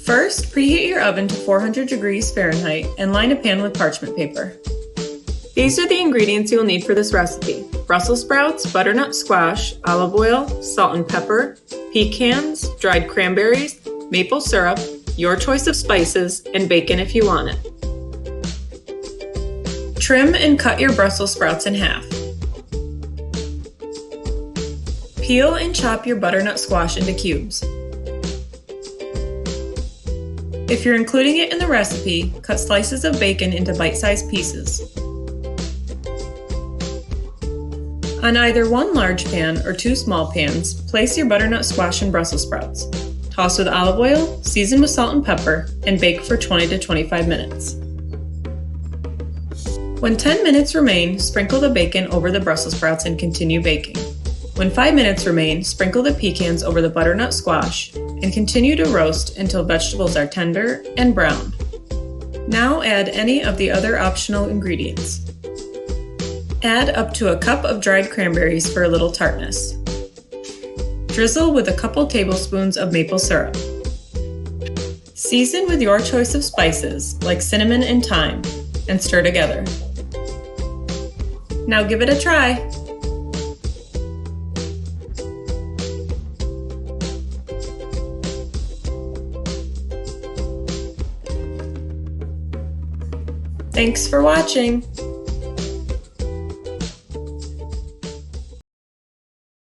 First, preheat your oven to 400 degrees Fahrenheit and line a pan with parchment paper. These are the ingredients you'll need for this recipe: Brussels sprouts, butternut squash, olive oil, salt and pepper, pecans, dried cranberries, maple syrup, your choice of spices, and bacon if you want it. Trim and cut your Brussels sprouts in half. Peel and chop your butternut squash into cubes. If you're including it in the recipe, cut slices of bacon into bite-sized pieces. On either one large pan or two small pans, place your butternut squash and Brussels sprouts. Toss with olive oil, season with salt and pepper, and bake for 20 to 25 minutes. When 10 minutes remain, sprinkle the bacon over the Brussels sprouts and continue baking. When 5 minutes remain, sprinkle the pecans over the butternut squash and continue to roast until vegetables are tender and brown. Now add any of the other optional ingredients. Add up to a cup of dried cranberries for a little tartness. Drizzle with a couple tablespoons of maple syrup. Season with your choice of spices like cinnamon and thyme and stir together. Now give it a try. Thanks for watching.